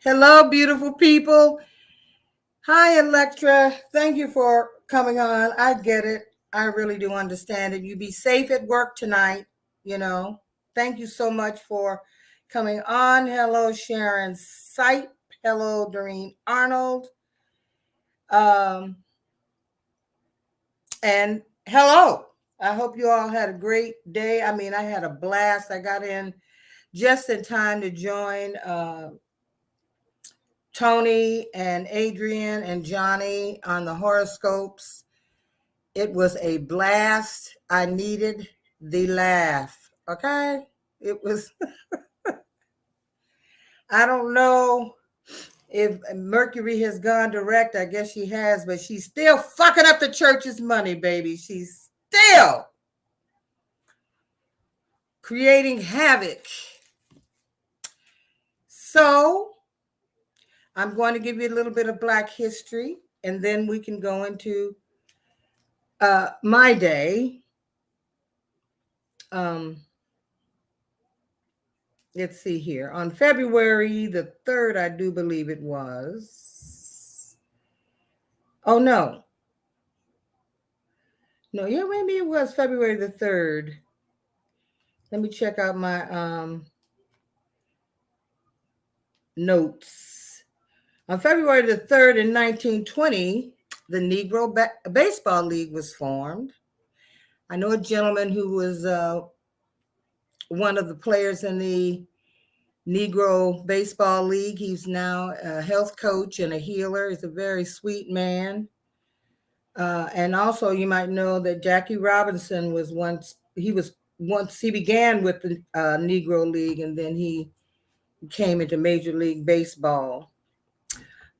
Hello, beautiful people. Hi, Electra. Thank you for coming on. I get it. I really do understand it. You be safe at work tonight, you know. Thank you so much for coming on. Hello, Sharon Sipe. Hello, Doreen Arnold. Um, and hello. I hope you all had a great day. I mean, I had a blast. I got in just in time to join Tony and Adrian and Johnny on the horoscopes. It was a blast. I needed the laugh. Okay? It was, I don't know if Mercury has gone direct. I guess she has, but she's still fucking up the church's money, baby. She's still creating havoc. So, I'm going to give you a little bit of Black history, and then we can go into my day. Um, let's see here. On February the 3rd, I do believe it was. Oh, no. No, yeah, maybe it was February the 3rd. Let me check out my notes. On February the 3rd in 1920, the Negro Baseball League was formed. I know a gentleman who was one of the players in the Negro Baseball League. He's now a health coach and a healer. He's a very sweet man. And also, you might know that Jackie Robinson he began with the Negro League, and then he came into Major League Baseball.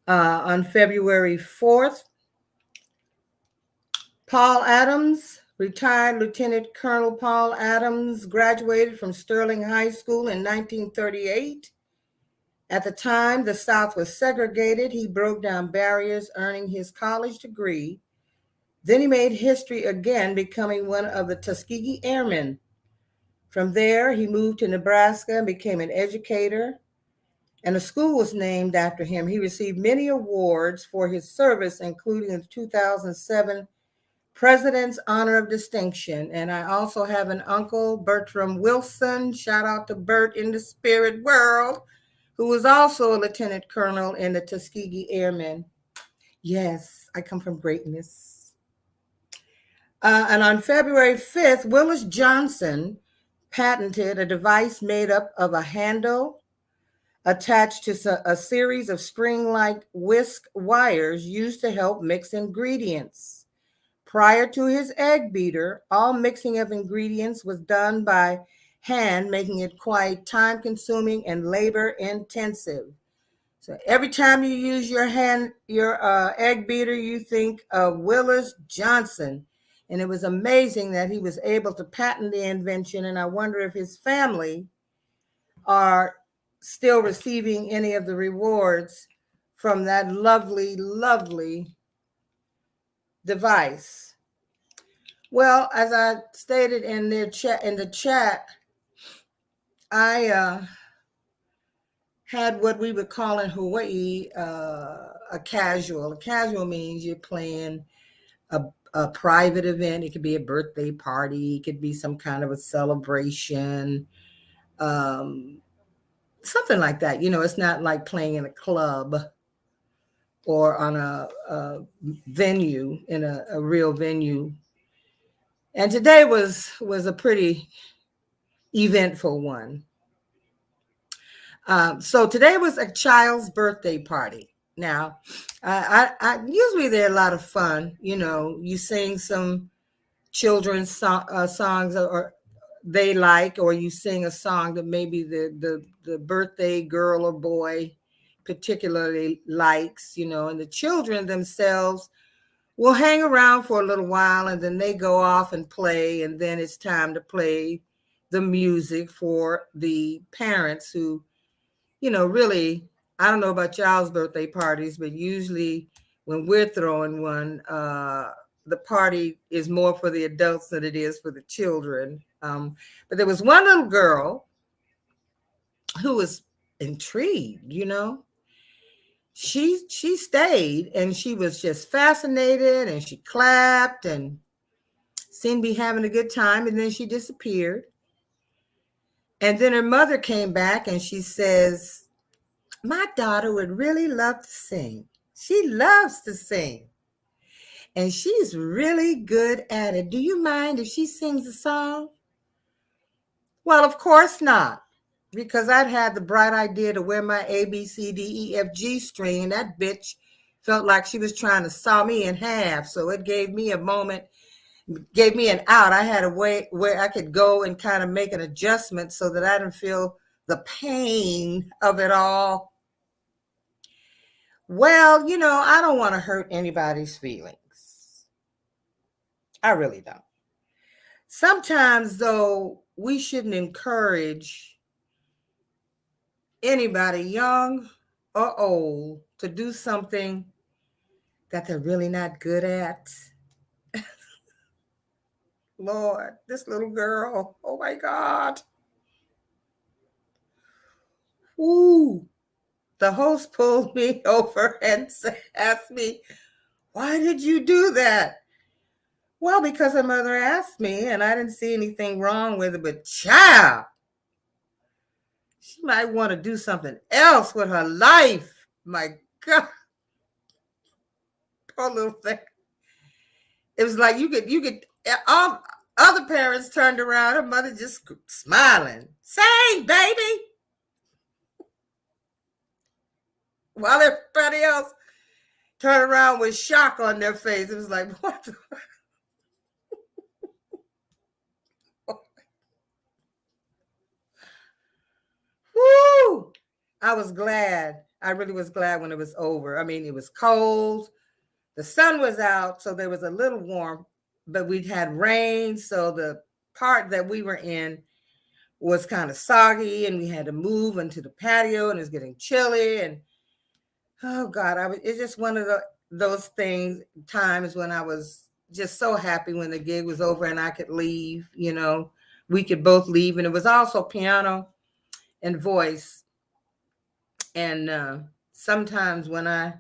On February 4th, Paul Adams, retired Lieutenant Colonel Paul Adams, graduated from Sterling High School in 1938. At the time, the South was segregated. He broke down barriers, earning his college degree. Then he made history again, becoming one of the Tuskegee Airmen. From there, he moved to Nebraska and became an educator, and a school was named after him. He received many awards for his service, including the 2007 President's Honor of Distinction. And I also have an uncle, Bertram Wilson, shout out to Bert in the spirit world, who was also a lieutenant colonel in the Tuskegee Airmen. Yes, I come from greatness. And on February 5th, Willis Johnson patented a device made up of a handle attached to a series of spring-like whisk wires used to help mix ingredients. Prior to his egg beater, all mixing of ingredients was done by hand, making it quite time-consuming and labor-intensive. So every time you use your egg beater, you think of Willis Johnson. And it was amazing that he was able to patent the invention. And I wonder if his family are still receiving any of the rewards from that lovely, lovely device. Well, as I stated in the chat, I had what we would call in Hawaii a casual. A casual means you're playing a private event. It could be a birthday party. It could be some kind of a celebration, something like that. You know, it's not like playing in a club or on a venue, in a real venue. And today was a pretty eventful one. So today was a child's birthday party. Now, I usually they're a lot of fun. You know, you sing some children's songs or they like, or you sing a song that maybe the birthday girl or boy particularly likes. You know, and the children themselves will hang around for a little while, and then they go off and play, and then it's time to play the music for the parents who, you know, really, I don't know about y'all's birthday parties, but usually when we're throwing one, the party is more for the adults than it is for the children. But there was one little girl who was intrigued, you know. she stayed, and she was just fascinated, and she clapped and seemed to be having a good time, and then she disappeared. And then her mother came back and she says, my daughter would really love to sing. She loves to sing. And she's really good at it. Do you mind if she sings a song? Well, of course not. Because I'd had the bright idea to wear my A, B, C, D, E, F, G string, and that bitch felt like she was trying to saw me in half. So it gave me a moment, gave me an out. I had a way where I could go and kind of make an adjustment so that I didn't feel the pain of it all. Well, I don't want to hurt anybody's feelings. I really don't. Sometimes, though, we shouldn't encourage anybody, young or old, to do something that they're really not good at. Lord, this little girl, oh my God. Ooh. The host pulled me over and asked me, why did you do that? Well, because her mother asked me, and I didn't see anything wrong with it, but child, she might want to do something else with her life. My God. Poor little thing. It was like you could, other parents turned around, her mother just smiling. Sing, baby. While everybody else turned around with shock on their face. It was like, what the? Woo! I was glad. I really was glad when it was over. I mean, it was cold. The sun was out, so there was a little warm, but we'd had rain, so the part that we were in was kind of soggy, and we had to move into the patio, and it was getting chilly. And oh God, it's just one of those times when I was just so happy when the gig was over and I could leave. We could both leave, and it was also piano and voice. And sometimes when I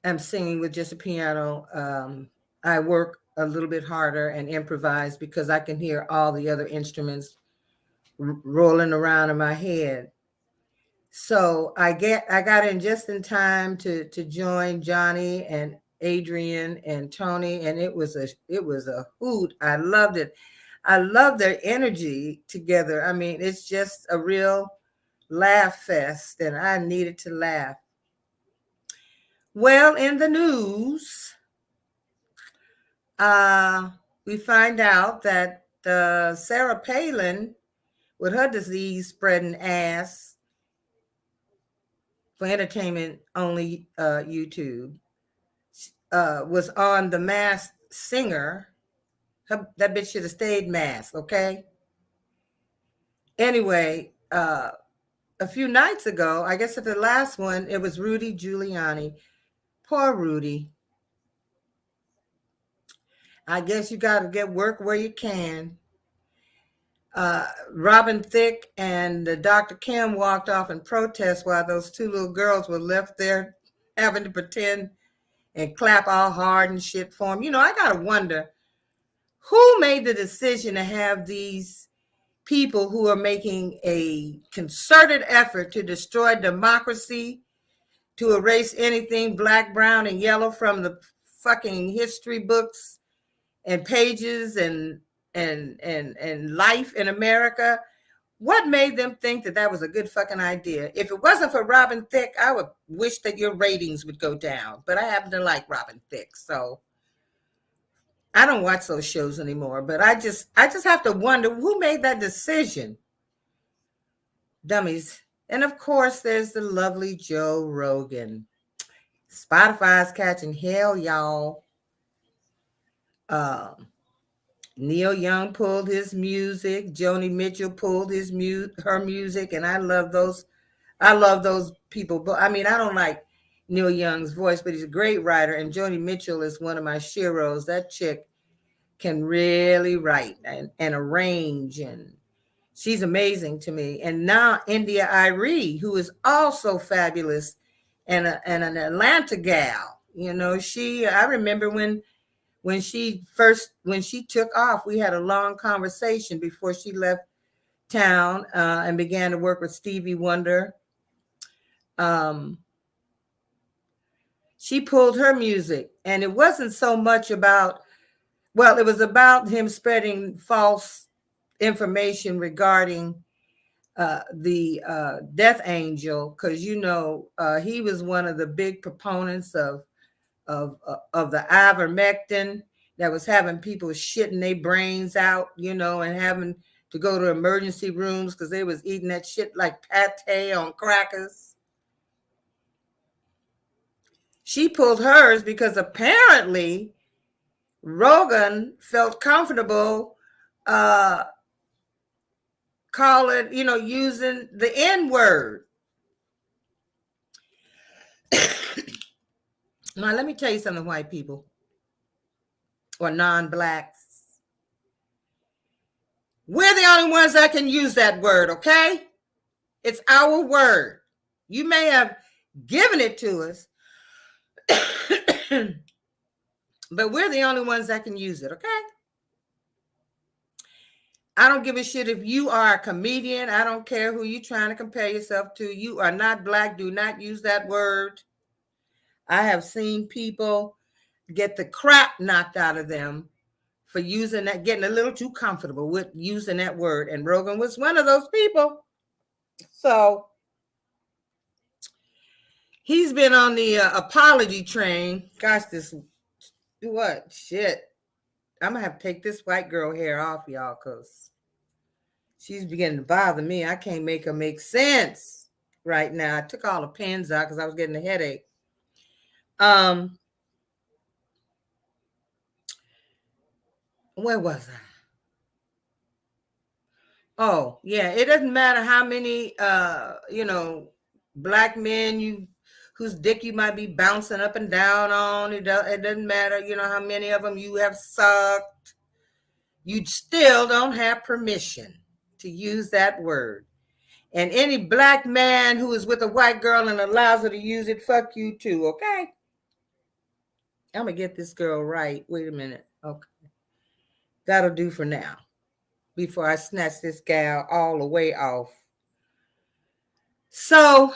am singing with just a piano, I work a little bit harder and improvise because I can hear all the other instruments rolling around in my head. So I got in just in time to join Johnny and Adrian and Tony, and it was a hoot. I loved it. I love their energy together. I mean, it's just a real laugh fest, and I needed to laugh. Well, in the news, we find out that Sarah Palin, with her disease spreading ass for entertainment only YouTube, was on The Masked Singer. That bitch should have stayed masked, okay? Anyway, a few nights ago, I guess at the last one, it was Rudy Giuliani. Poor Rudy. I guess you got to get work where you can. Robin Thicke and Dr. Kim walked off in protest while those two little girls were left there having to pretend and clap all hard and shit for them. I got to wonder who made the decision to have these people who are making a concerted effort to destroy democracy, to erase anything black, brown, and yellow from the fucking history books and pages and life in America. What made them think that was a good fucking idea? If it wasn't for Robin Thicke, I would wish that your ratings would go down. But I happen to like Robin Thicke, so I don't watch those shows anymore. But I just have to wonder who made that decision. Dummies. And of course, there's the lovely Joe Rogan. Spotify's catching hell, y'all. Neil Young pulled his music. Joni Mitchell pulled her music, and I love those people. But I mean, I don't like Neil Young's voice, but he's a great writer. And Joni Mitchell is one of my sheroes. That chick can really write and arrange, and she's amazing to me. And now India Arie, who is also fabulous and an Atlanta gal. You know, I remember when she took off, we had a long conversation before she left town and began to work with Stevie Wonder. She pulled her music, and it wasn't so much about, well, it was about him spreading false information regarding the Death Angel, because he was one of the big proponents of the ivermectin that was having people shitting their brains out, and having to go to emergency rooms because they was eating that shit like pate on crackers. She pulled hers because apparently Rogan felt comfortable calling, using the N-word. Now, let me tell you something, white people or non-blacks. We're the only ones that can use that word, okay? It's our word. You may have given it to us, but we're the only ones that can use it, okay? I don't give a shit if you are a comedian. I don't care who you're trying to compare yourself to. You are not black. Do not use that word. I have seen people get the crap knocked out of them for using that, getting a little too comfortable with using that word. And Rogan was one of those people. So he's been on the apology train. Gosh, shit. I'm going to have to take this white girl hair off, y'all, because she's beginning to bother me. I can't make her make sense right now. I took all the pins out because I was getting a headache. Where was I? Oh, yeah. It doesn't matter how many, black men whose dick you might be bouncing up and down on. It doesn't matter, how many of them you have sucked. You still don't have permission to use that word. And any black man who is with a white girl and allows her to use it, fuck you too, okay? I'm going to get this girl right. Wait a minute. Okay. That'll do for now, before I snatch this gal all the way off. So,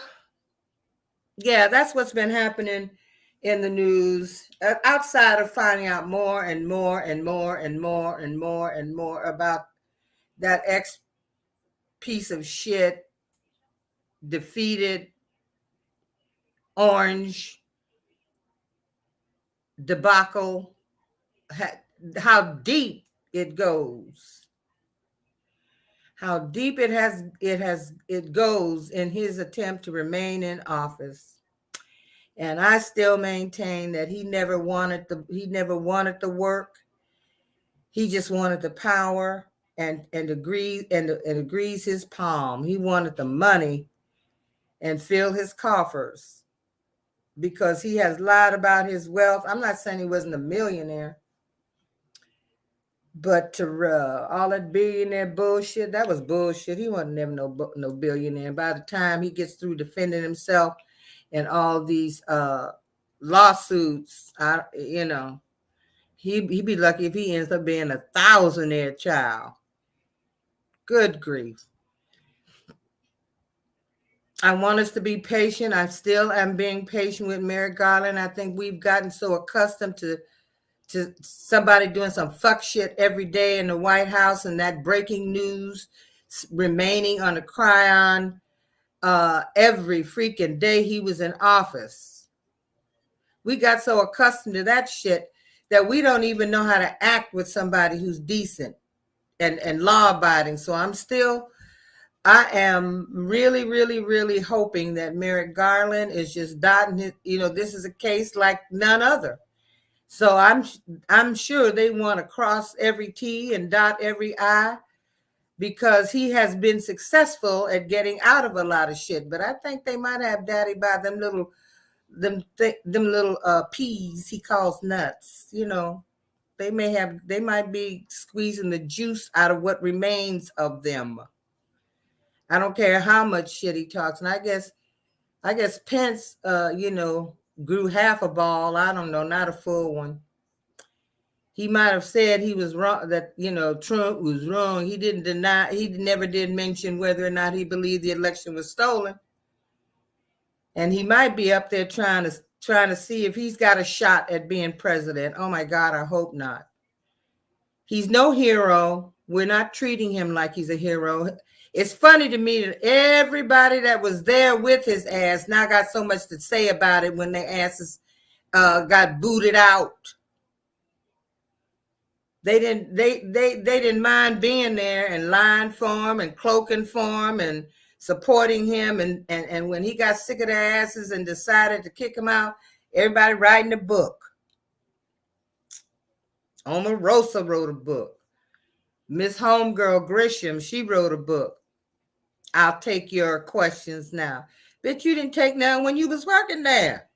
yeah, that's what's been happening in the news, outside of finding out more and more and more and more and more and more about that ex piece of shit, defeated orange debacle, how deep it goes. How deep it goes in his attempt to remain in office. And I still maintain that he never wanted the work. He just wanted the power and agrees his palm. He wanted the money and fill his coffers because he has lied about his wealth. I'm not saying he wasn't a millionaire, but to all that billionaire bullshit, that was bullshit. He wasn't never no billionaire. By the time he gets through defending himself and all these lawsuits, he'd be lucky if he ends up being a thousandaire child. Good grief. I want us to be patient. I still am being patient with Merrick Garland. I think we've gotten so accustomed to somebody doing some fuck shit every day in the White House and that breaking news remaining on the cryon every freaking day he was in office. We got so accustomed to that shit that we don't even know how to act with somebody who's decent and law-abiding. So I am really, really, really hoping that Merrick Garland is just dotting his, this is a case like none other. So I'm sure they want to cross every T and dot every I, because he has been successful at getting out of a lot of shit. But I think they might have daddy by them little peas he calls nuts. They might be squeezing the juice out of what remains of them. I don't care how much shit he talks. And I guess I guess Pence, grew half a ball. I don't know, not a full one. He might have said he was wrong, that, Trump was wrong. He didn't deny, he never did mention whether or not he believed the election was stolen. And he might be up there trying to see if he's got a shot at being president. Oh my God, I hope not. He's no hero. We're not treating him like he's a hero. It's funny to me that everybody that was there with his ass now got so much to say about it when their asses got booted out. They didn't mind being there and lying for him and cloaking for him and supporting him. And when he got sick of their asses and decided to kick him out, everybody writing a book. Omarosa wrote a book. Miss Homegirl Grisham, she wrote a book. I'll take your questions now. Bitch, you didn't take none when you was working there.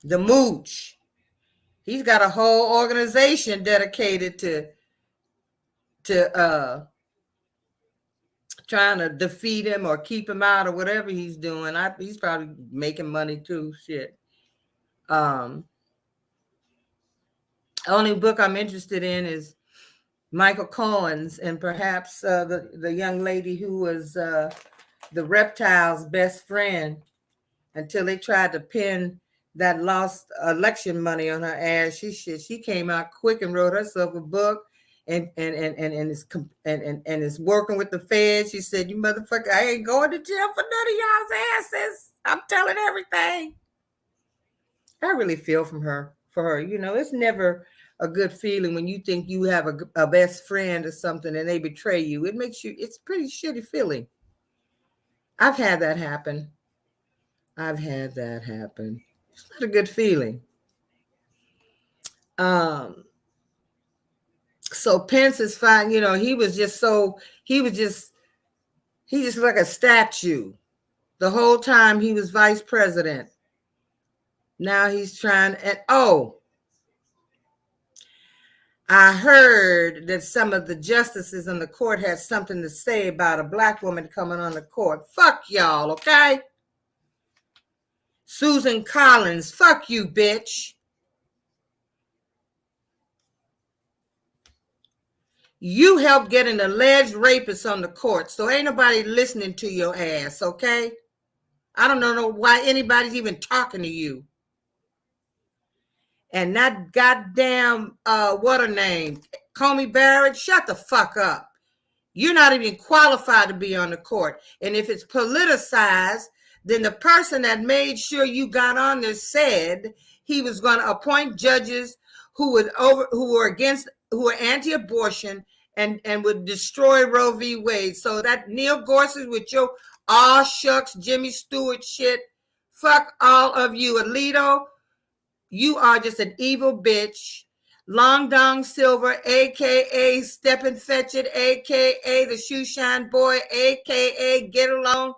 The Mooch. He's got a whole organization dedicated to trying to defeat him or keep him out or whatever he's doing. He's probably making money too. Shit. Only book I'm interested in is Michael Cohen's, and perhaps the young lady who was the reptile's best friend until they tried to pin that lost election money on her ass. She came out quick and wrote herself a book and is working with the feds. She said, "You motherfucker, I ain't going to jail for none of y'all's asses. I'm telling everything." I really feel for her. It's never a good feeling when you think you have a best friend or something and they betray you. It's a pretty shitty feeling. I've had that happen. It's not a good feeling. So Pence is fine. He just like a statue. The whole time he was vice president. Now he's trying, I heard that some of the justices on the court had something to say about a black woman coming on the court. Fuck y'all, okay? Susan Collins, fuck you, bitch. You helped get an alleged rapist on the court, so ain't nobody listening to your ass, okay? I don't know why anybody's even talking to you. And that goddamn, what her name? Comey Barrett, shut the fuck up. You're not even qualified to be on the court. And if it's politicized, then the person that made sure you got on there said he was going to appoint judges who were anti-abortion and would destroy Roe v. Wade. So that Neil Gorsuch with your aw shucks Jimmy Stewart shit, fuck all of you. Alito, you are just an evil bitch. Long Dong Silver, a.k.a. Step and Fetch It, a.k.a. the Shoe Shine Boy, a.k.a. Get Along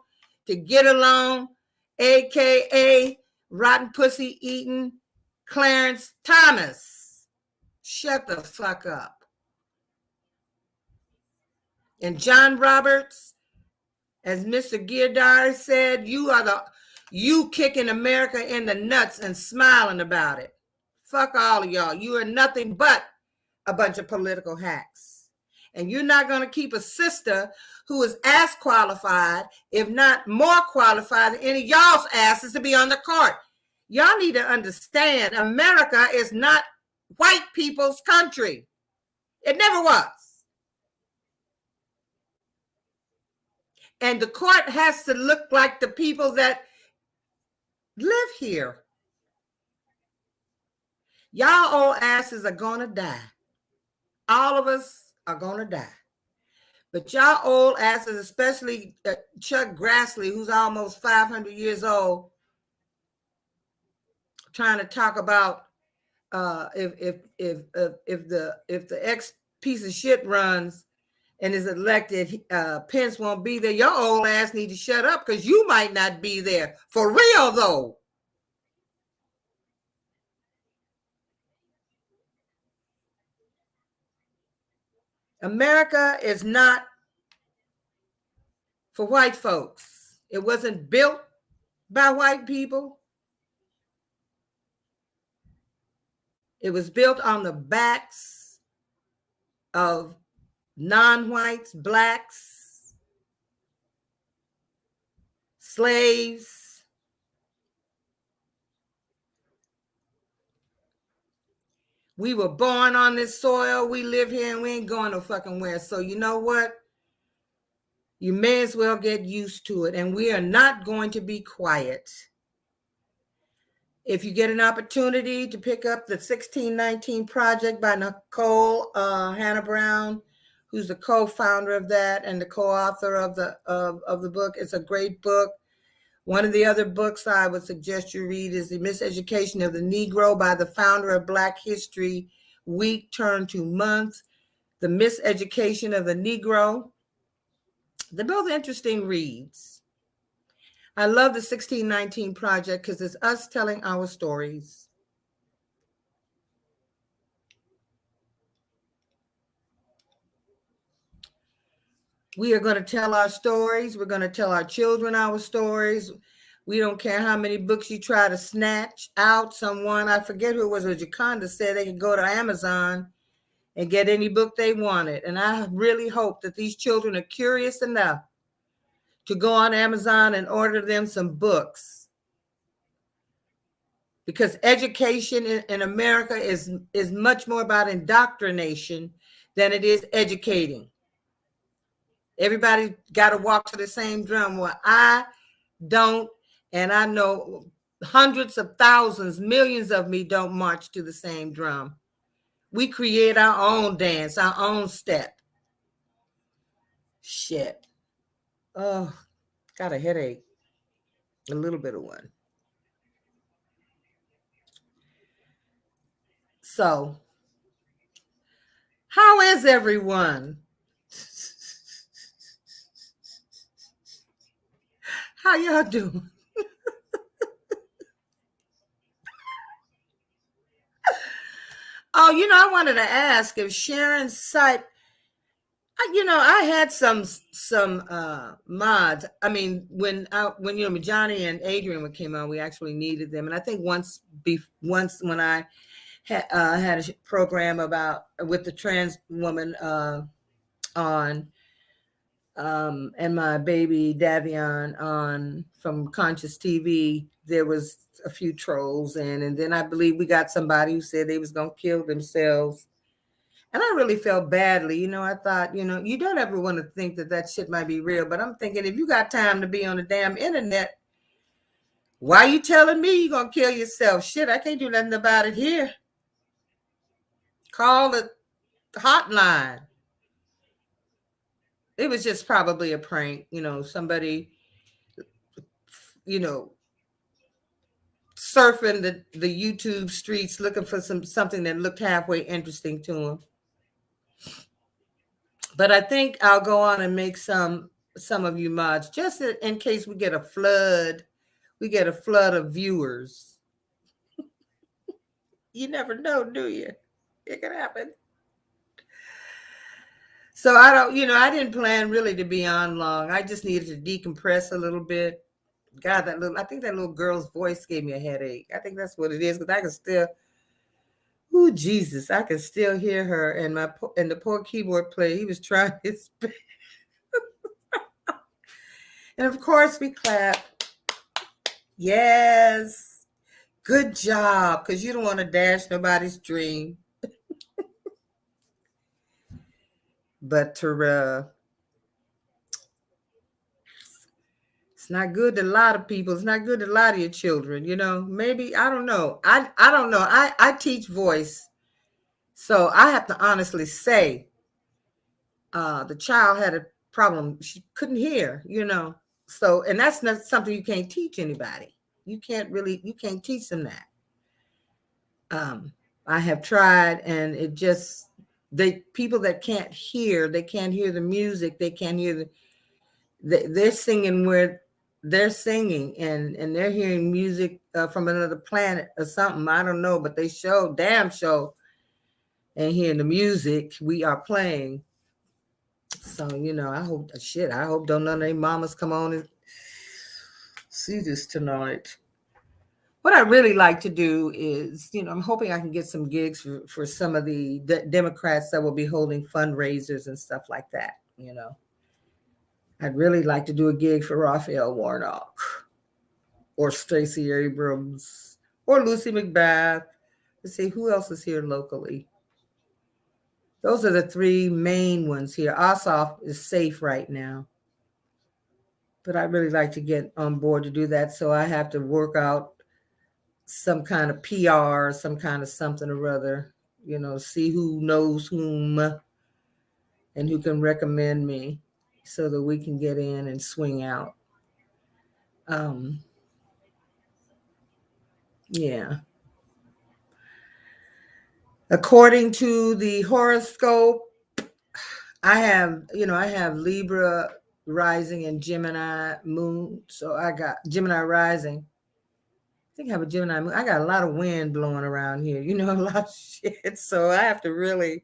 to Get Along, a.k.a. Rotten Pussy Eating Clarence Thomas. Shut the fuck up. And John Roberts, as Mr. Giordari said, you kicking America in the nuts and smiling about it. Fuck all of y'all. You are nothing but a bunch of political hacks. And you're not going to keep a sister who is as qualified, if not more qualified than any of y'all's asses to be on the court. Y'all need to understand, America is not white people's country. It never was. And the court has to look like the people that live here. Y'all old asses are going to die. All of us are going to die. But y'all old asses, especially Chuck Grassley, who's almost 500 years old, trying to talk about if the ex piece of shit runs and is elected, Pence won't be there. Your old ass need to shut up because you might not be there. For real, though. America is not for white folks. It wasn't built by white people. It was built on the backs of non-whites, blacks, slaves. We were born on this soil. We live here and we ain't going no fucking where. So you know what? You may as well get used to it. And we are not going to be quiet. If you get an opportunity to pick up the 1619 Project by Nicole Hannah Brown, who's the co-founder of that and the co-author of the book, it's a great book. One of the other books I would suggest you read is The Miseducation of the Negro by the founder of Black History Week turned to Month, The Miseducation of the Negro. They're both interesting reads. I love the 1619 Project because it's us telling our stories. We are going to tell our stories. We're going to tell our children our stories. We don't care how many books you try to snatch out. Someone, I forget who it was, Jaconda said they could go to Amazon and get any book they wanted. And I really hope that these children are curious enough to go on Amazon and order them some books. Because education in America is much more about indoctrination than it is educating. Everybody got to walk to the same drum. Well, I don't, and I know hundreds of thousands, millions of me don't march to the same drum. We create our own dance, our own step. Shit. Oh, got a headache. A little bit of one. So, how is everyone? How y'all doing? Oh, I wanted to ask if Sharon Sipe, I had some mods. I mean, when Johnny and Adrian came on, we actually needed them. And I think once when I had a program with the trans woman on, and my baby Davion on from Conscious TV, there was a few trolls and then I believe we got somebody who said they was going to kill themselves. And I really felt badly. I thought, you don't ever want to think that shit might be real, but I'm thinking if you got time to be on the damn internet, why you telling me you're going to kill yourself? Shit, I can't do nothing about it here. Call the hotline. It was just probably a prank, somebody, surfing the YouTube streets looking for something that looked halfway interesting to them. But I think I'll go on and make some of you mods just in case we get a flood. We get a flood of viewers. You never know, do you? It could happen. So I didn't plan really to be on long. I just needed to decompress a little bit. God, I think that little girl's voice gave me a headache. I think that's what it is, because I can still, Jesus, I can still hear her. And the poor keyboard player, he was trying his best. And of course we clap. Yes, good job, because you don't want to dash nobody's dream. But it's not good to a lot of people. It's not good to a lot of your children, Maybe, I don't know. I don't know. I teach voice. So I have to honestly say, the child had a problem. She couldn't hear, So, and that's not something you can't teach anybody. You can't teach them that. I have tried, and it just, people that can't hear, they can't hear the music. They can't hear they're singing where they're singing and they're hearing music from another planet or something. I don't know, but they damn show and hearing the music we are playing. So, I hope don't none of their mamas come on and see this tonight. What I really like to do is, I'm hoping I can get some gigs for some of the Democrats that will be holding fundraisers and stuff like that. I'd really like to do a gig for Raphael Warnock or Stacey Abrams or Lucy McBath. Let's see, who else is here locally? Those are the three main ones here. Ossoff is safe right now. But I'd really like to get on board to do that. So I have to work out some kind of PR, some kind of something or other, see who knows whom and who can recommend me so that we can get in and swing out. Yeah. According to the horoscope, I have Libra rising and Gemini moon. So I got Gemini rising. I think I have a Gemini moon. I got a lot of wind blowing around here, a lot of shit. So I have to really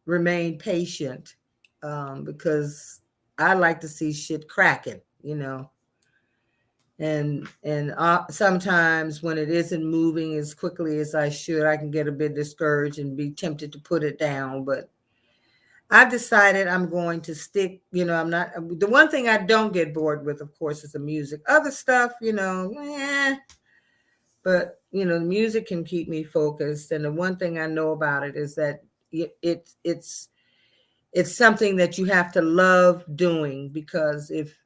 remain patient because I like to see shit cracking, and sometimes when it isn't moving as quickly as I should, I can get a bit discouraged and be tempted to put it down. But I've decided I'm going to stick, I'm not, the one thing I don't get bored with, of course, is the music. Other stuff, but the music can keep me focused. And the one thing I know about it is that it's something that you have to love doing, because if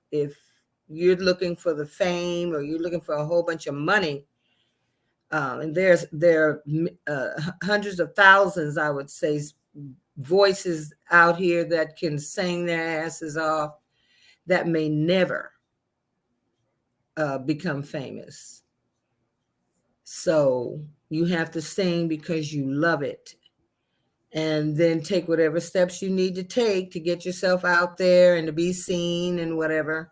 you're looking for the fame or you're looking for a whole bunch of money, and there are hundreds of thousands, I would say, voices out here that can sing their asses off that may never become famous. So you have to sing because you love it, and then take whatever steps you need to take to get yourself out there and to be seen and whatever.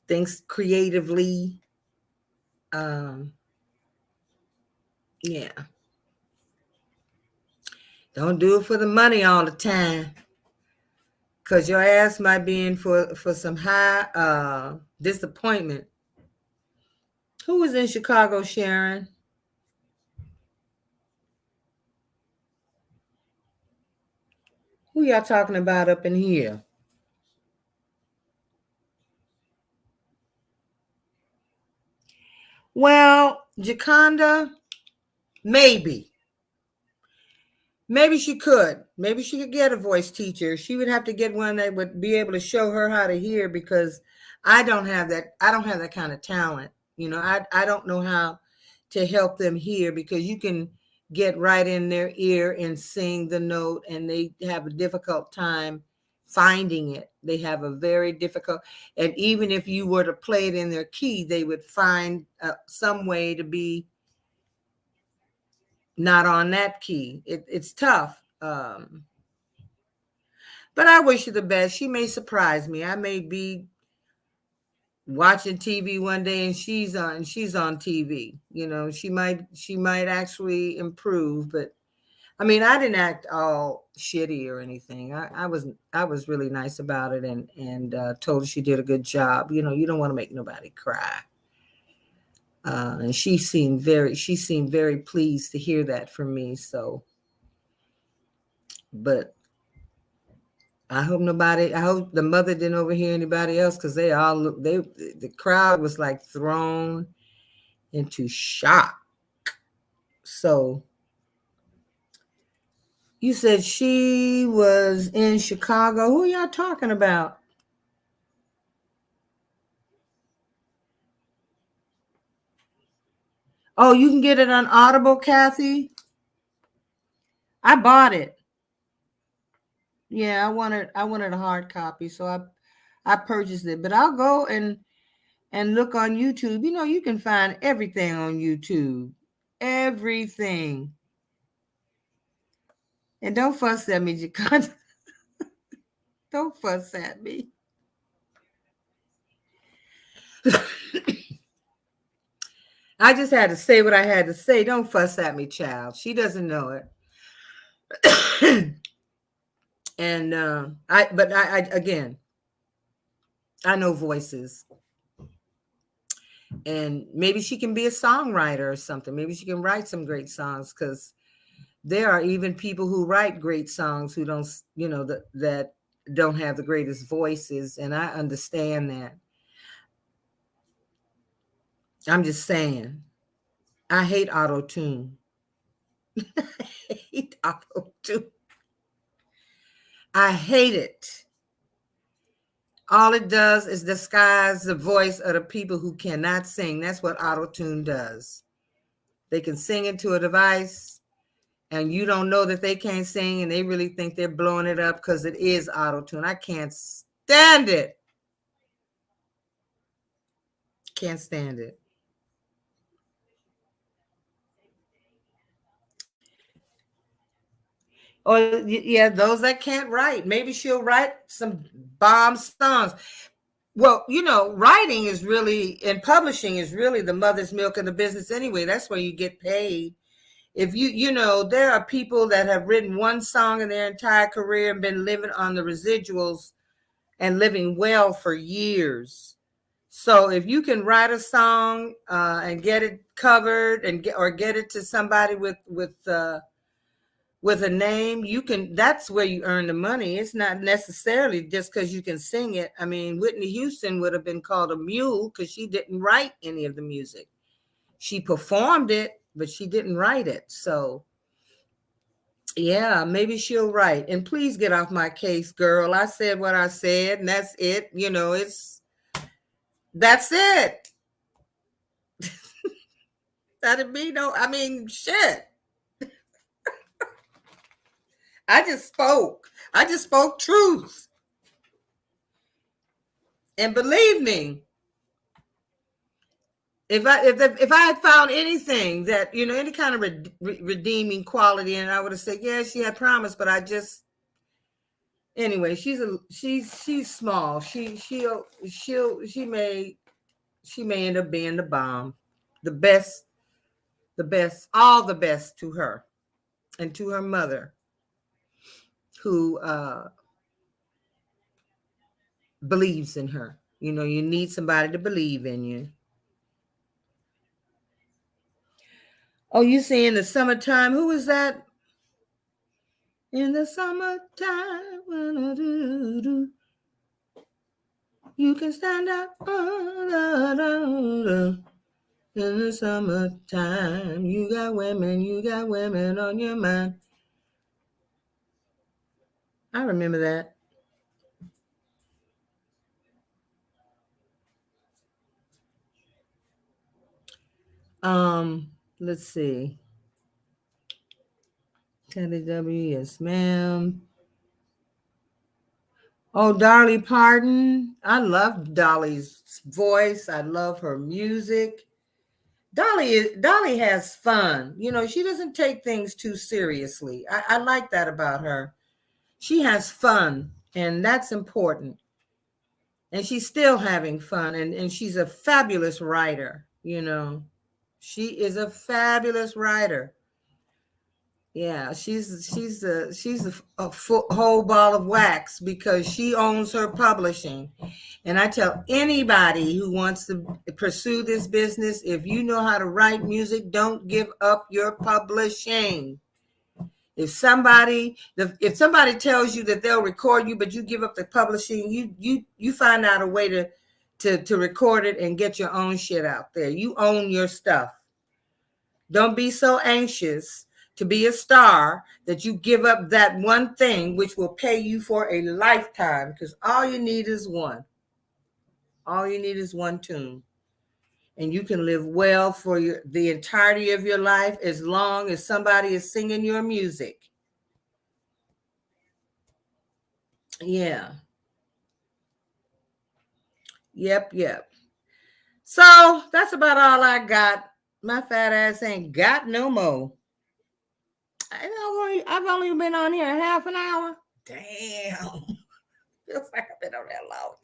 Things creatively. Yeah. Don't do it for the money all the time, because your ass might be in for some high disappointment. Who was in Chicago, Sharon? Who y'all talking about up in here? Well, Jaconda, maybe. Maybe she could. Maybe she could get a voice teacher. She would have to get one that would be able to show her how to hear, because I don't have that kind of talent. I don't know how to help them hear, because you can get right in their ear and sing the note, and they have a difficult time finding it. They have a very difficult, and even if you were to play it in their key, they would find some way to be not on that key. It's tough. But I wish her the best. She may surprise me. I may be watching TV one day and she's on TV. She might actually improve. But I mean, I didn't act all shitty or anything. I was really nice about it, and told her she did a good job. You don't want to make nobody cry. And she seemed very pleased to hear that from me. So, but I hope the mother didn't overhear anybody else, because the crowd was like thrown into shock. So you said she was in Chicago. Who are y'all talking about? Oh, you can get it on Audible, Kathy? I bought it. Yeah, I wanted a hard copy, so I purchased it. But I'll go and look on YouTube. You can find everything on YouTube. Everything. And don't fuss at me, Jaconda. Don't fuss at me. I just had to say what I had to say. Don't fuss at me, child. She doesn't know it. And I again, I know voices, and maybe she can be a songwriter or something. Maybe she can write some great songs, because there are even people who write great songs who don't, that don't have the greatest voices, and I understand that. I'm just saying, I hate auto tune. I hate auto tune. I hate it. All it does is disguise the voice of the people who cannot sing. That's what auto tune does. They can sing into a device, and you don't know that they can't sing, and they really think they're blowing it up because it is auto tune. I can't stand it. Can't stand it. Or yeah, those that can't write. Maybe she'll write some bomb songs. Well, writing is really, and publishing is really the mother's milk of the business anyway. That's where you get paid. If there are people that have written one song in their entire career and been living on the residuals and living well for years. So if you can write a song and get it covered and get it to somebody with a name, that's where you earn the money. It's not necessarily just because you can sing it. I mean, Whitney Houston would have been called a mule because she didn't write any of the music. She performed it, but she didn't write it. So yeah, maybe she'll write. And please get off my case, girl. I said what I said, and that's it. That's it. That'd be shit. I just spoke truth. And believe me, if I had found anything that, any kind of redeeming quality, and I would have said, yeah, she had promise, but I just, anyway, she's small. She may end up being the bomb, the best, all the best to her and to her mother, who believes in her. You need somebody to believe in you. Oh, you see, in the summertime, who is that? In the summertime, you can stand up. In the summertime, you got women on your mind. I remember that. Let's see. Teddy W, yes, ma'am. Oh, Dolly Parton. I love Dolly's voice. I love her music. Dolly has fun. She doesn't take things too seriously. I like that about her. She has fun, and that's important. And she's still having fun, and she's a fabulous writer. She is a fabulous writer. Yeah, she's a whole ball of wax because she owns her publishing. And I tell anybody who wants to pursue this business, if you know how to write music, don't give up your publishing. If somebody tells you that they'll record you, but you give up the publishing, you find out a way to record it and get your own shit out there. You own your stuff. Don't be so anxious to be a star that you give up that one thing which will pay you for a lifetime, because all you need is one. All you need is one tune. And you can live well for the entirety of your life as long as somebody is singing your music. Yeah. Yep. So that's about all I got. My fat ass ain't got no more. I've only been on here half an hour. Damn. Feels like I've been on that long.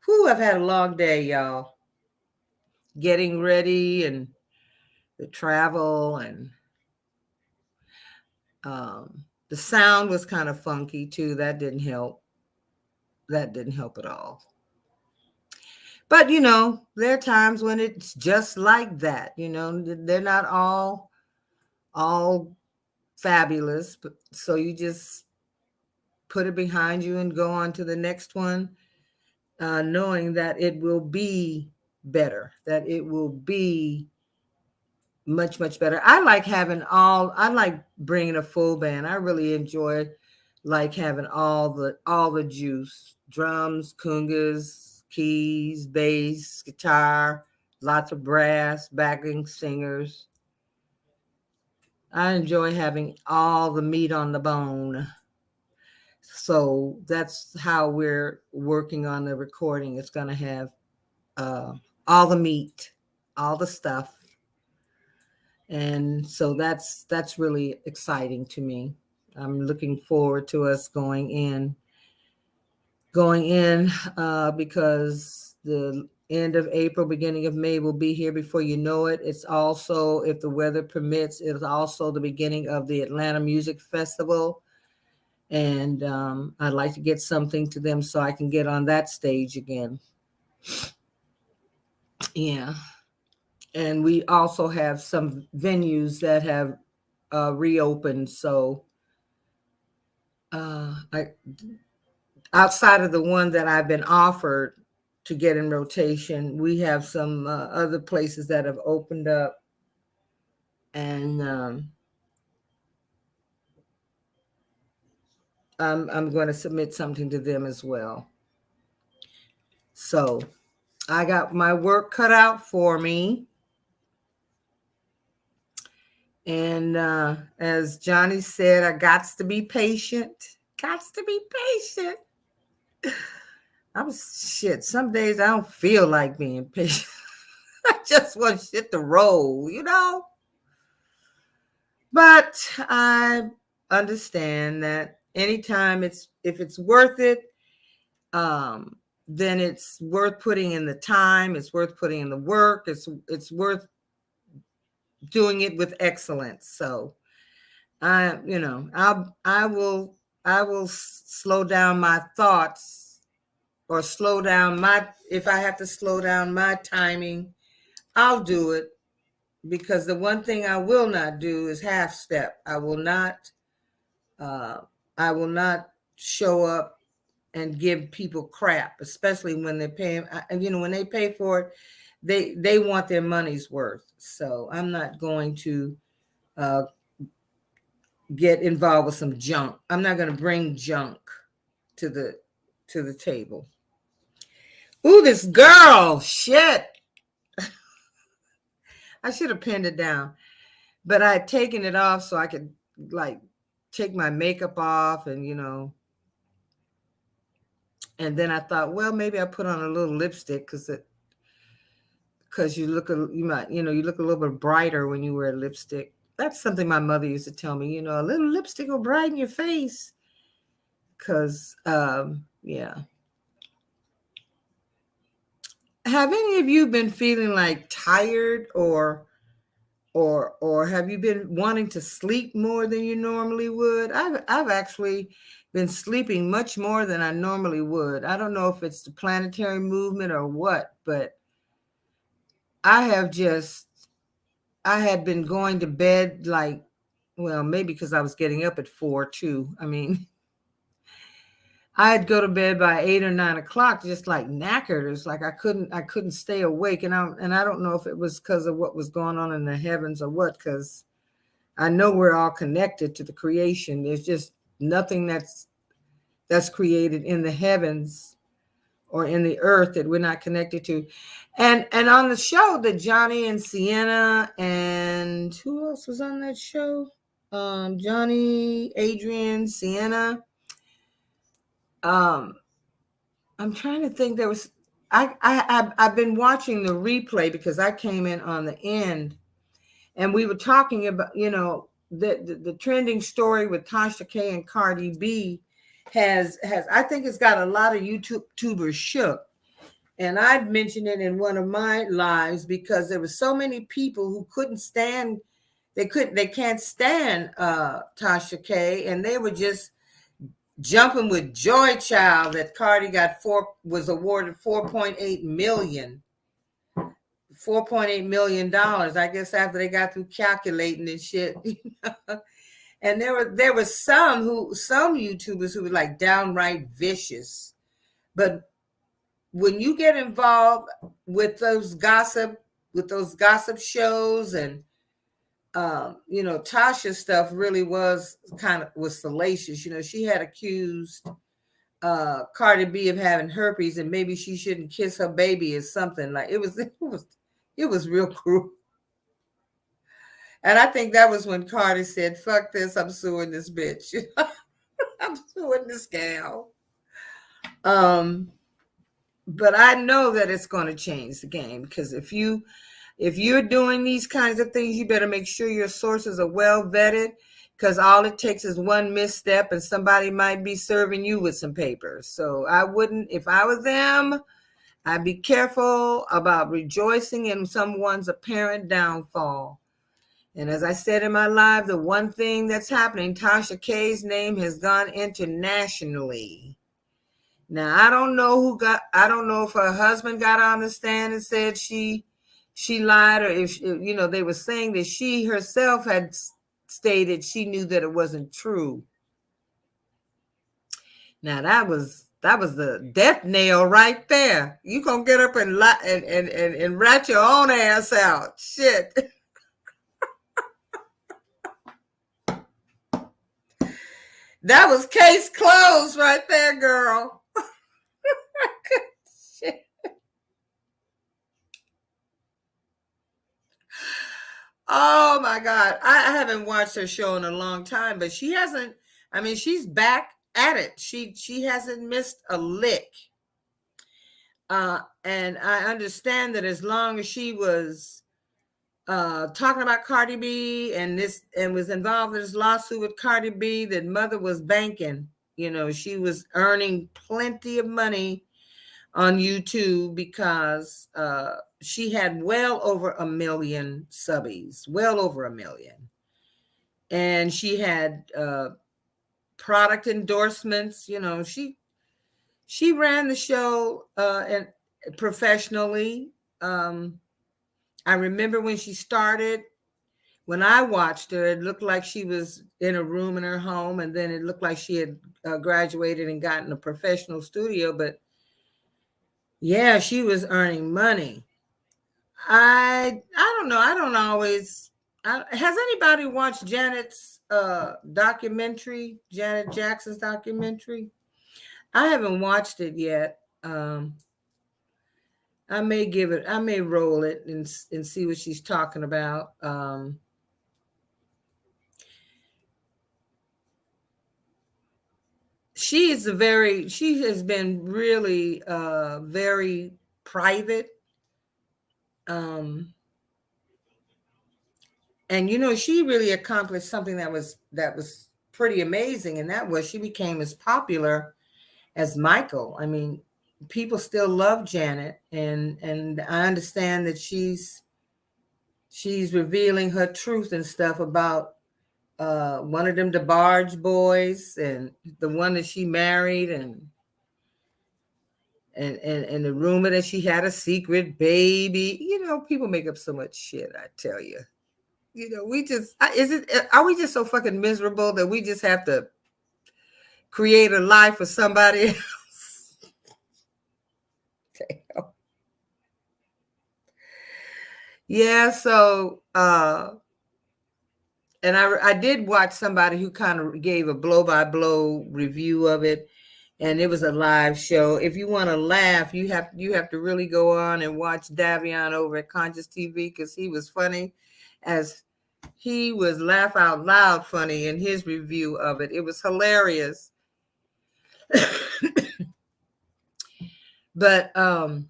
Whew, I've had a long day, y'all. Getting ready and the travel and The sound was kind of funky too. That didn't help. That didn't help at all. But, there are times when it's just like that. They're not all fabulous. But so you just put it behind you and go on to the next one, knowing that it will be better, that it will be much, much better. I like bringing a full band. I really enjoy like having all the juice, drums, congas, keys, bass, guitar, lots of brass, backing singers. I enjoy having all the meat on the bone. So that's how we're working on the recording. It's going to have all the meat, all the stuff. And so that's really exciting to me. I'm looking forward to us going in because the end of April, beginning of May will be here before you know it. It's also, if the weather permits, it's also the beginning of the Atlanta Music Festival. And I'd like to get something to them so I can get on that stage again. Yeah. And we also have some venues that have reopened. So outside of the one that I've been offered to get in rotation, we have some other places that have opened up. And I'm going to submit something to them as well. So I got my work cut out for me. And as Johnny said, I got to be patient. Some days I don't feel like being patient. I just want shit to roll, But I understand that anytime if it's worth it, then it's worth putting in the time. It's worth putting in the work. It's worth doing it with excellence. So I will slow down my thoughts, or slow down if I have to slow down my timing, I'll do it, because the one thing I will not do is half step. I will not show up and give people crap, especially when they're paying, when they pay for it, they want their money's worth. So I'm not going to get involved with some junk. I'm not going to bring junk to the table. Ooh, this girl, shit. I should have pinned it down, but I had taken it off so I could take my makeup off and, and then I thought, well, maybe I put on a little lipstick because you look a little bit brighter when you wear lipstick. That's something my mother used to tell me, a little lipstick will brighten your face. Because, yeah. Have any of you been feeling like tired or have you been wanting to sleep more than you normally would? I've actually been sleeping much more than I normally would. I don't know if it's the planetary movement or what, but I had been going to bed maybe because I was getting up at 4 too. I mean, I'd go to bed by 8 or 9 o'clock, just like knackered. It's like I couldn't stay awake. And I don't know if it was because of what was going on in the heavens or what, because I know we're all connected to the creation. There's just nothing that's created in the heavens or in the earth that we're not connected to. And on the show that Johnny and Sienna and who else was on that show? Johnny, Adrian, Sienna. I'm trying to think. There was I've been watching the replay because I came in on the end, and we were talking about the trending story with Tasha K and Cardi B has I think it's got a lot of YouTubers shook. And I'd mentioned it in one of my lives because there were so many people who couldn't stand they can't stand Tasha K, and they were just jumping with joy child that Cardi was awarded $4.8 million. I guess after they got through calculating and shit. And there were some YouTubers who were like downright vicious. But when you get involved with those gossip shows, and Tasha's stuff really was salacious. She had accused Cardi B of having herpes, and maybe she shouldn't kiss her baby or something. Like it was real cruel. And I think that was when Cardi said, "Fuck this, I'm suing this bitch." I'm suing this gal. But I know that it's going to change the game, because if you're doing these kinds of things, you better make sure your sources are well vetted, because all it takes is one misstep and somebody might be serving you with some papers. So I wouldn't, if I were them, I'd be careful about rejoicing in someone's apparent downfall. And as I said in my live, the one thing that's happening, Tasha K's name has gone internationally. Now, I don't know if her husband got on the stand and said she lied, or if, they were saying that she herself had stated she knew that it wasn't true. Now, that was the death nail right there. You gonna get up and lie and rat your own ass out. Shit. That was case closed right there, girl. Shit. Oh my God. I haven't watched her show in a long time, but she hasn't, she's back at it. She hasn't missed a lick. And I understand that as long as she was talking about Cardi B and was involved in this lawsuit with Cardi B, that mother was banking. She was earning plenty of money on YouTube, because she had well over 1 million subbies, well over 1 million. And she had product endorsements. She ran the show and professionally. I remember when she started, when I watched her, it looked like she was in a room in her home, and then it looked like she had graduated and gotten a professional studio. But yeah, she was earning money. I don't know. I don't always. Has anybody watched Janet's documentary, Janet Jackson's documentary? I haven't watched it yet. I may roll it and see what she's talking about. She has been really very private. And she really accomplished something that was pretty amazing, and that was she became as popular as Michael. People still love Janet, and I understand that she's revealing her truth and stuff about one of them DeBarge boys, and the one that she married, and the rumor that she had a secret baby. People make up so much shit, I tell you. Are we just so fucking miserable that we just have to create a life for somebody else? Damn. Yeah, so and I did watch somebody who kind of gave a blow-by-blow review of it, and it was a live show. If you want to laugh, you have to really go on and watch Davion over at Conscious TV, because he was funny, as he was laugh out loud funny in his review of it. It was hilarious. But I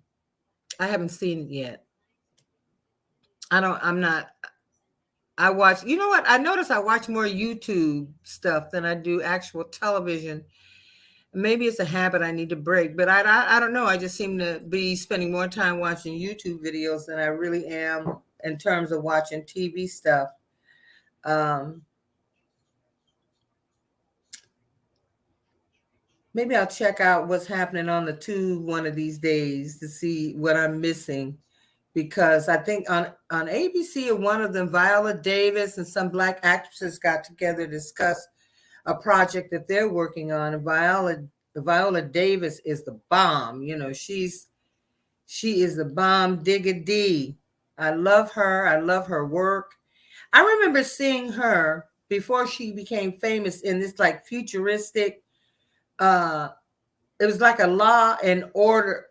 haven't seen it yet. I watch, you know what? I notice I watch more YouTube stuff than I do actual television. Maybe it's a habit I need to break, but I don't know. I just seem to be spending more time watching YouTube videos than I really am in terms of watching TV stuff. Maybe I'll check out what's happening on the tube one of these days to see what I'm missing. Because I think on ABC, one of them, Viola Davis and some Black actresses got together to discuss a project that they're working on. And Viola Davis is the bomb. You know, she is the bomb, digga D. I love her. I love her work. I remember seeing her before she became famous in this like futuristic it was like a law and order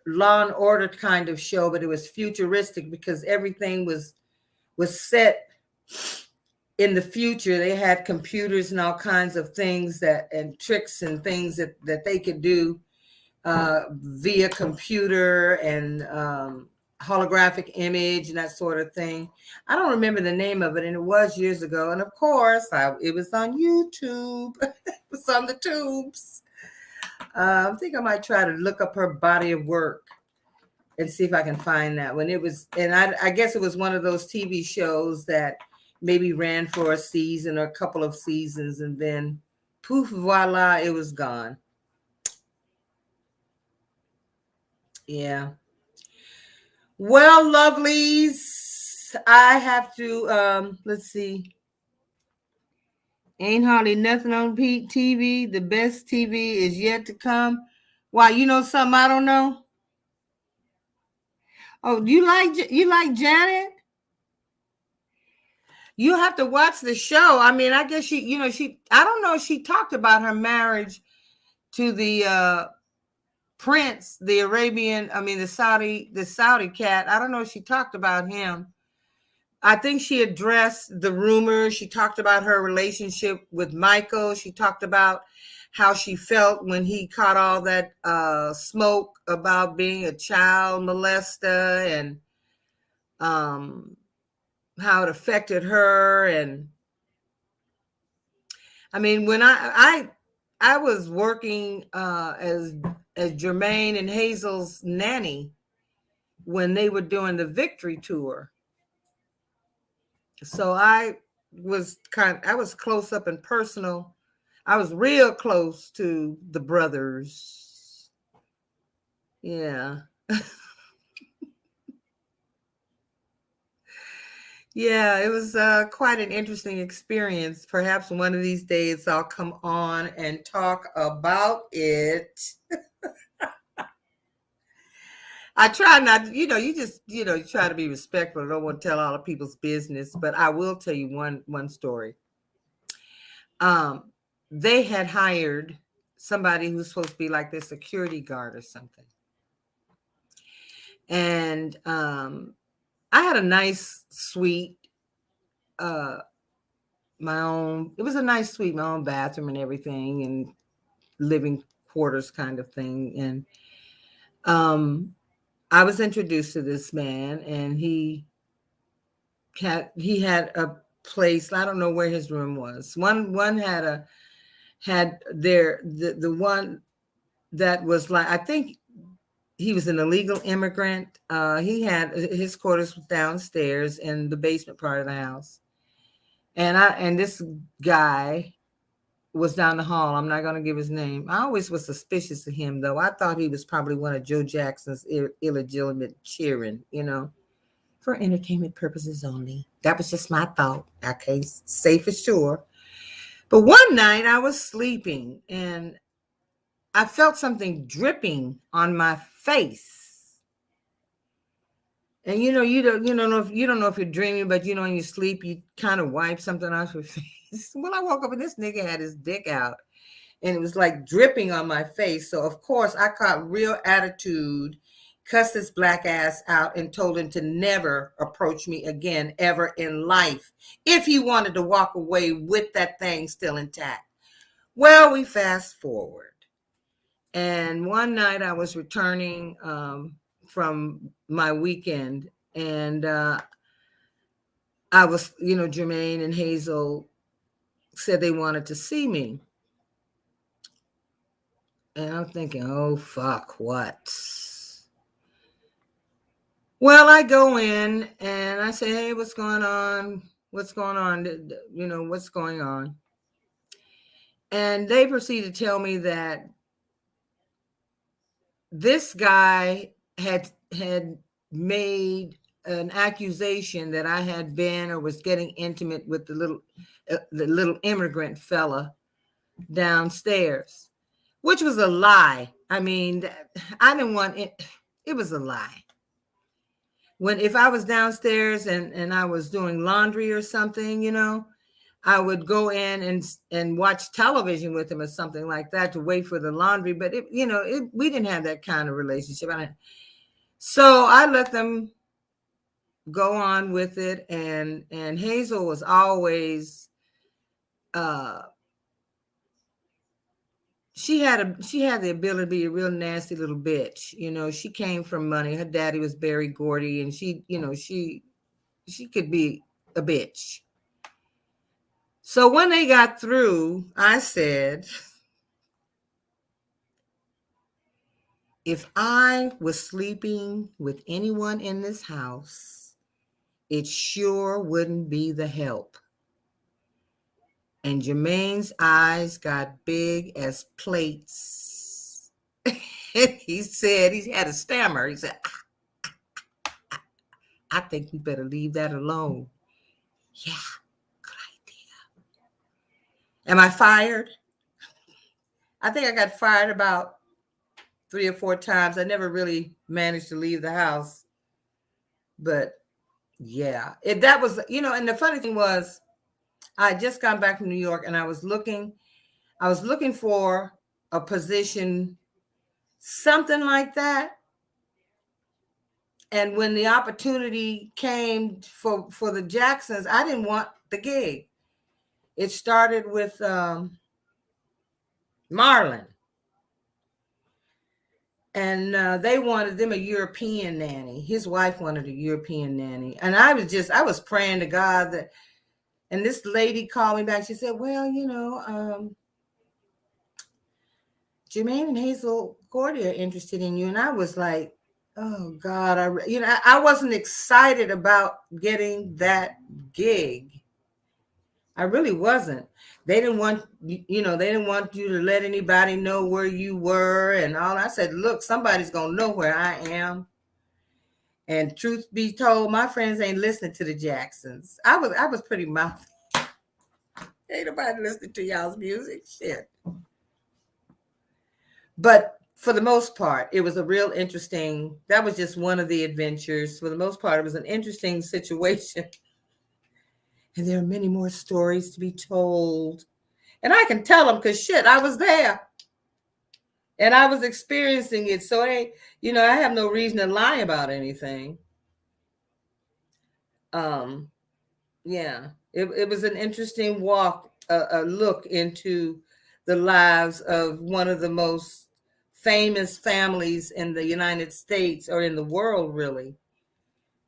kind of show, but it was futuristic because everything was set in the future. They had computers and all kinds of things and tricks and things that they could do via computer and holographic image and that sort of thing. I don't remember the name of it, and it was years ago. And of course, it was on YouTube. It was on the tubes. I think I might try to look up her body of work and see if I can find that when it was. And I guess it was one of those TV shows that maybe ran for a season or a couple of seasons, and then poof, voila, it was gone. Yeah. Well, lovelies, I have to, let's see. Ain't hardly nothing on TV. The best TV is yet to come. Why, you know something I don't know? Oh, you like Janet? You have to watch the show. I mean, I guess I don't know if she talked about her marriage to the prince, the Saudi cat. I don't know if she talked about him. I think she addressed the rumors. She talked about her relationship with Michael. She talked about how she felt when he caught all that smoke about being a child molester and how it affected her. And I mean, when I was working as Jermaine and Hazel's nanny when they were doing the Victory Tour. So I was close up and personal. I was real close to the brothers. Yeah. Yeah, it was quite an interesting experience. Perhaps one of these days I'll come on and talk about it. I try not to, you just, you try to be respectful. I don't want to tell all the people's business, but I will tell you one story. They had hired somebody who's supposed to be like their security guard or something. And I had a nice suite, my own bathroom and everything, and living quarters kind of thing. And I was introduced to this man, and he had a place. I don't know where his room was. One had the one that was like, I think he was an illegal immigrant. He had his quarters downstairs in the basement part of the house. And this guy was down the hall. I'm not going to give his name. I always was suspicious of him, though. I thought he was probably one of Joe Jackson's illegitimate children, for entertainment purposes only. That was just my thought. Okay, say for sure. But one night I was sleeping and I felt something dripping on my face. And you don't know if you're dreaming, but in your sleep you kind of wipe something off your face. Well, I woke up and this nigga had his dick out, and it was like dripping on my face. So of course I caught real attitude, cussed this black ass out, and told him to never approach me again ever in life if he wanted to walk away with that thing still intact. Well, we fast forward. And one night I was returning from my weekend, and I was, Jermaine and Hazel said they wanted to see me. And I'm thinking, oh, fuck, what? Well, I go in and I say, hey, what's going on? What's going on? What's going on? And they proceeded to tell me that this guy had made an accusation that I had been or was getting intimate with the little immigrant fella downstairs, which was a lie. I mean, I didn't want it. It was a lie. If I was downstairs and I was doing laundry or something, I would go in and watch television with him or something like that to wait for the laundry. But we didn't have that kind of relationship. So I let them go on with it. And Hazel was always, she had the ability to be a real nasty little bitch. She came from money. Her daddy was Berry Gordy, and she could be a bitch. So when they got through, I said, if I was sleeping with anyone in this house, it sure wouldn't be the help. And Jermaine's eyes got big as plates. He said, he had a stammer. He said, I think we better leave that alone. Yeah, good idea. Am I fired? I think I got fired about 3 or 4 times. I never really managed to leave the house. But yeah, that was, and the funny thing was, I had just gotten back from New York and I was looking for a position, something like that. And when the opportunity came for the Jacksons, I didn't want the gig. It started with Marlon. And they wanted them a European nanny. His wife wanted a European nanny. And I was praying to God that, and this lady called me back. She said, well, Jermaine and Hazel Gordy are interested in you. And I was like, oh God, I wasn't excited about getting that gig. I really wasn't. They didn't want you to let anybody know where you were and all. I said, look, somebody's going to know where I am. And truth be told, my friends ain't listening to the Jacksons. I was pretty mouthy. Ain't nobody listening to y'all's music. Shit. But for the most part, it was a real interesting, that was just one of the adventures. For the most part, it was an interesting situation. And there are many more stories to be told. And I can tell them because shit, I was there. And I was experiencing it. So, I have no reason to lie about anything. Yeah, it was an interesting walk, a look into the lives of one of the most famous families in the United States or in the world, really.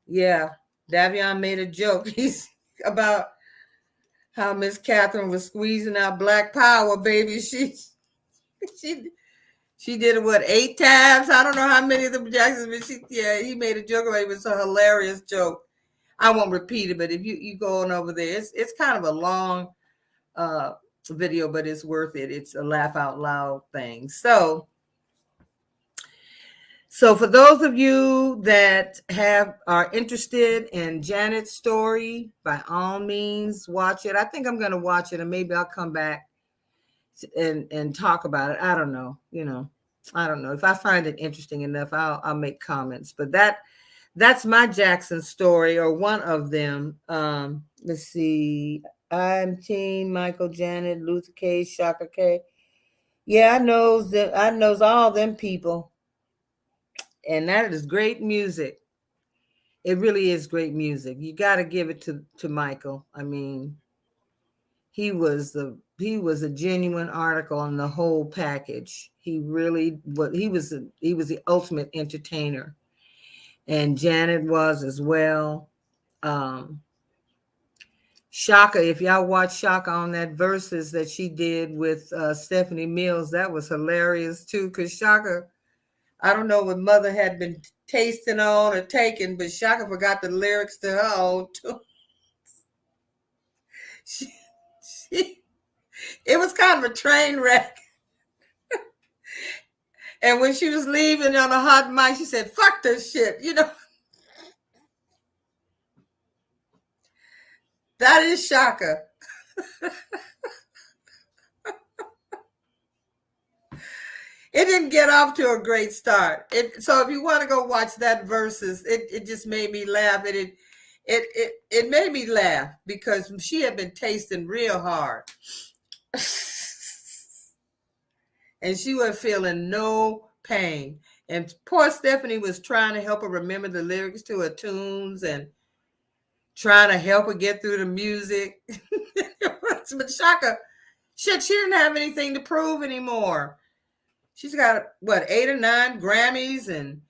Yeah, Davion made a joke about how Miss Catherine was squeezing out Black Power, baby. She did it, 8 times? I don't know how many of the Jacksons, but he made a joke about it. It was a hilarious joke. I won't repeat it, but if you go on over there, it's kind of a long video, but it's worth it. It's a laugh out loud thing. So for those of you that are interested in Janet's story, by all means, watch it. I think I'm going to watch it, and maybe I'll come back and talk about it. I don't know. I don't know. If I find it interesting enough, I'll make comments. But that's my Jackson story, or one of them. Let's see. I'm Team Michael, Janet, Luther K, Shaka K. Yeah, I knows all them people. And that is great music. It really is great music. You got to give it to Michael. I mean, he was a genuine article on the whole package. He really he was the ultimate entertainer. And Janet was as well. Shaka, if y'all watch Shaka on that Verses that she did with Stephanie Mills, that was hilarious too. Because Shaka, I don't know what Mother had been tasting on or taking, but Shaka forgot the lyrics to her own too. she, it was kind of a train wreck. And when she was leaving on a hot mic, she said, fuck this shit. You know, that is Shaka. It didn't get off to a great start. So if you want to go watch that versus, it just made me laugh. It made me laugh because she had been tasting real hard. And she was feeling no pain. And poor Stephanie was trying to help her remember the lyrics to her tunes and trying to help her get through the music. But Shaka, shit, she didn't have anything to prove anymore. She's got, what, 8 or 9 Grammys, and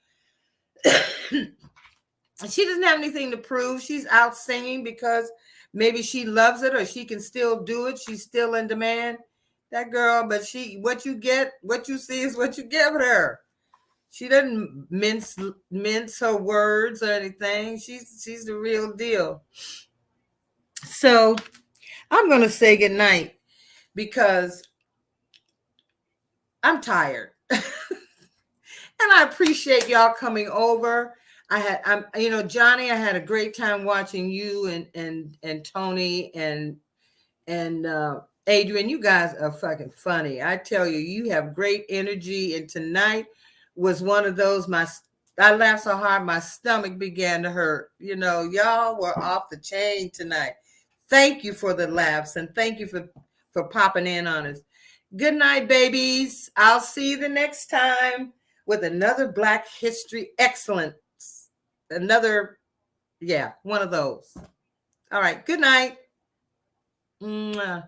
she doesn't have anything to prove. She's out singing because maybe she loves it or she can still do it. She's still in demand. That girl, but what you see is what you get with her. She doesn't mince her words or anything. She's the real deal. So I'm going to say goodnight because I'm tired. And I appreciate y'all coming over. Johnny, I had a great time watching you and Tony and Adrian. You guys are fucking funny. I tell you, you have great energy. And tonight was one of those, I laughed so hard, my stomach began to hurt. You know, y'all were off the chain tonight. Thank you for the laughs and thank you for popping in on us. Good night, babies. I'll see you the next time with another Black History Excellence. One of those. All right. Good night. Mwah.